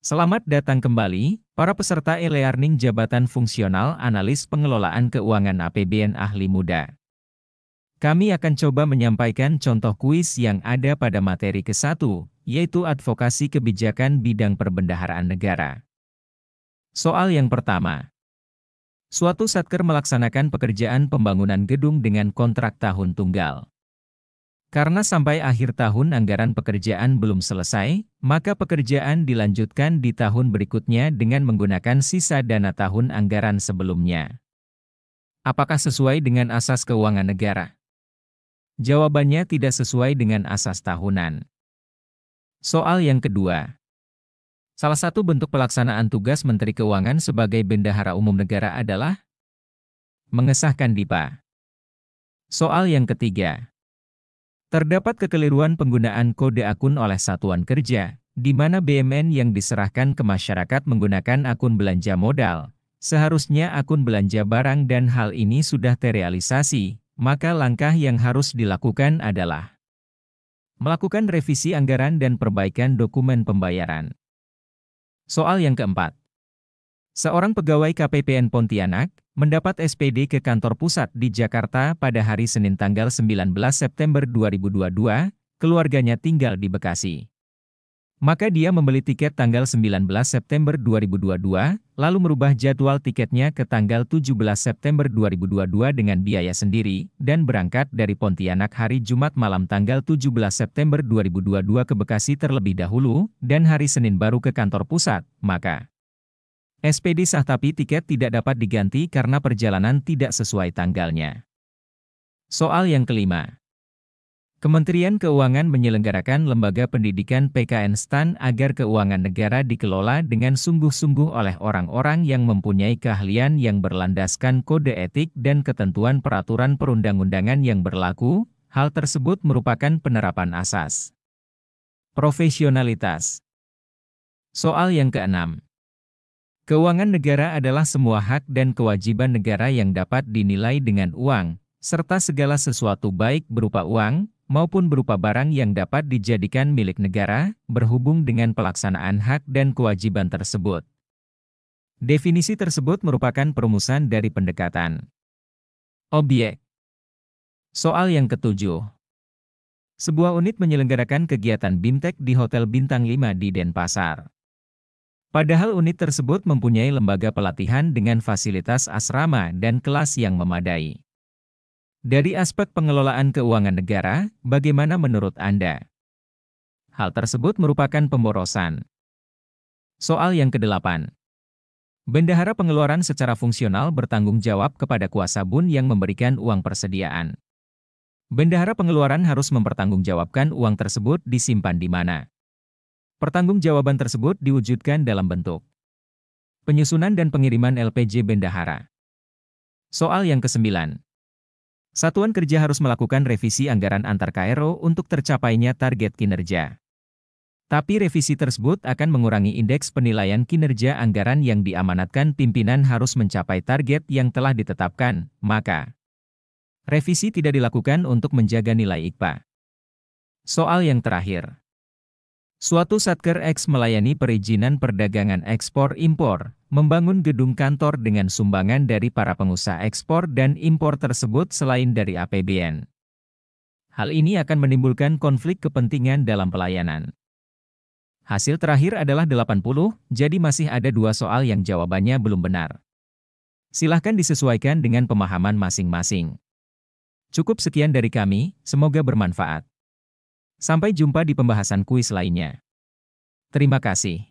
Selamat datang kembali, para peserta e-learning Jabatan Fungsional Analis Pengelolaan Keuangan APBN Ahli Muda. Kami akan coba menyampaikan contoh kuis yang ada pada materi ke-1, yaitu advokasi kebijakan bidang perbendaharaan negara. Soal yang pertama. Suatu satker melaksanakan pekerjaan pembangunan gedung dengan kontrak tahun tunggal. Karena sampai akhir tahun anggaran pekerjaan belum selesai, maka pekerjaan dilanjutkan di tahun berikutnya dengan menggunakan sisa dana tahun anggaran sebelumnya. Apakah sesuai dengan asas keuangan negara? Jawabannya tidak sesuai dengan asas tahunan. Soal yang kedua. Salah satu bentuk pelaksanaan tugas Menteri Keuangan sebagai Bendahara Umum Negara adalah mengesahkan DIPA. Soal yang ketiga. Terdapat kekeliruan penggunaan kode akun oleh satuan kerja, di mana BUMN yang diserahkan ke masyarakat menggunakan akun belanja modal. Seharusnya akun belanja barang dan hal ini sudah terrealisasi, maka langkah yang harus dilakukan adalah melakukan revisi anggaran dan perbaikan dokumen pembayaran. Soal yang keempat. Seorang pegawai KPPN Pontianak mendapat SPD ke kantor pusat di Jakarta pada hari Senin tanggal 19 September 2022, keluarganya tinggal di Bekasi. Maka dia membeli tiket tanggal 19 September 2022, lalu merubah jadwal tiketnya ke tanggal 17 September 2022 dengan biaya sendiri, dan berangkat dari Pontianak hari Jumat malam tanggal 17 September 2022 ke Bekasi terlebih dahulu, dan hari Senin baru ke kantor pusat, maka SPD sah tapi tiket tidak dapat diganti karena perjalanan tidak sesuai tanggalnya. Soal yang kelima. Kementerian Keuangan menyelenggarakan lembaga pendidikan PKN STAN agar keuangan negara dikelola dengan sungguh-sungguh oleh orang-orang yang mempunyai keahlian yang berlandaskan kode etik dan ketentuan peraturan perundang-undangan yang berlaku. Hal tersebut merupakan penerapan asas profesionalitas. Soal yang keenam. Keuangan negara adalah semua hak dan kewajiban negara yang dapat dinilai dengan uang, serta segala sesuatu baik berupa uang, maupun berupa barang yang dapat dijadikan milik negara, berhubung dengan pelaksanaan hak dan kewajiban tersebut. Definisi tersebut merupakan perumusan dari pendekatan objek. Soal yang ketujuh. Sebuah unit menyelenggarakan kegiatan BIMTEK di Hotel Bintang 5 di Denpasar. Padahal unit tersebut mempunyai lembaga pelatihan dengan fasilitas asrama dan kelas yang memadai. Dari aspek pengelolaan keuangan negara, bagaimana menurut Anda? Hal tersebut merupakan pemborosan. Soal yang ke-8. Bendahara pengeluaran secara fungsional bertanggung jawab kepada kuasa BUN yang memberikan uang persediaan. Bendahara pengeluaran harus mempertanggungjawabkan uang tersebut disimpan di mana. Pertanggungjawaban tersebut diwujudkan dalam bentuk penyusunan dan pengiriman LPJ Bendahara. Soal yang ke-9. Satuan kerja harus melakukan revisi anggaran antar KRO untuk tercapainya target kinerja. Tapi revisi tersebut akan mengurangi indeks penilaian kinerja anggaran yang diamanatkan pimpinan harus mencapai target yang telah ditetapkan, maka revisi tidak dilakukan untuk menjaga nilai IKPA. Soal yang terakhir. Suatu satker X melayani perizinan perdagangan ekspor-impor, membangun gedung kantor dengan sumbangan dari para pengusaha ekspor dan impor tersebut selain dari APBN. Hal ini akan menimbulkan konflik kepentingan dalam pelayanan. Hasil terakhir adalah 80, jadi masih ada 2 soal yang jawabannya belum benar. Silahkan disesuaikan dengan pemahaman masing-masing. Cukup sekian dari kami, semoga bermanfaat. Sampai jumpa di pembahasan kuis lainnya. Terima kasih.